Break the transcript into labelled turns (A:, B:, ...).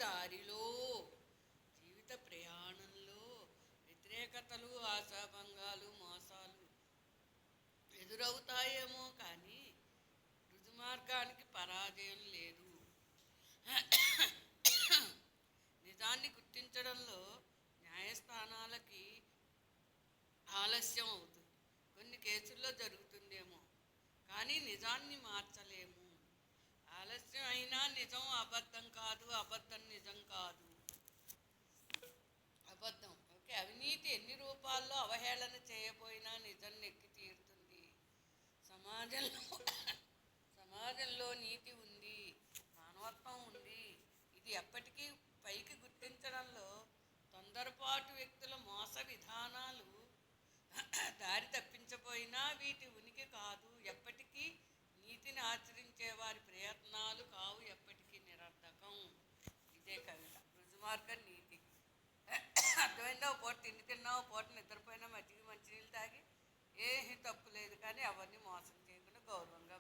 A: దారిలో జీవిత ప్రయాణంలో వ్యతిరేకతలు, ఆశాభంగాలు, మోసాలు ఎదురవుతాయేమో కానీ రుజుమార్గానికి పరాజయం లేదు. నిజాన్ని గుర్తించడంలో న్యాయస్థానాలకి ఆలస్యం అవుతుంది. కొన్ని కేసుల్లో జరుగుతుందేమో కానీ నిజాన్ని మార్చలేము. ఆలస్యం అయినా నిజం అబద్ధం కాదు, అబద్ధం నిజం కాదు. అబద్ధం ఓకే. అవినీతి ఎన్ని రూపాల్లో అవహేళన చేయబోయినా నిజం నెక్కి తీరుతుంది. సమాజంలో సమాజంలో నీతి ఉంది, మానవత్వం ఉంది. ఇది ఎప్పటికీ పైకి గుర్తించడంలో తొందరపాటు వ్యక్తుల మోస విధానాలు దారి తప్పించబోయినా వీటి ఉనికి కాదు ఎప్పటికీ. నీతిని ఆచరించే వారి ప్రయత్నాలు కావు ఎప్పటికీ నిరర్ధకం. ఇదే కవిత. రుజుమార్గం నీతి. అర్థమైందా? ఓ పూట తిండి తిన్నావు, పూట నిద్రపోయినా, మజ్జిగ మంచినీళ్ళు తాగి ఏమీ తప్పు లేదు. కానీ అవన్నీ మోసం చేయకుండా గౌరవంగా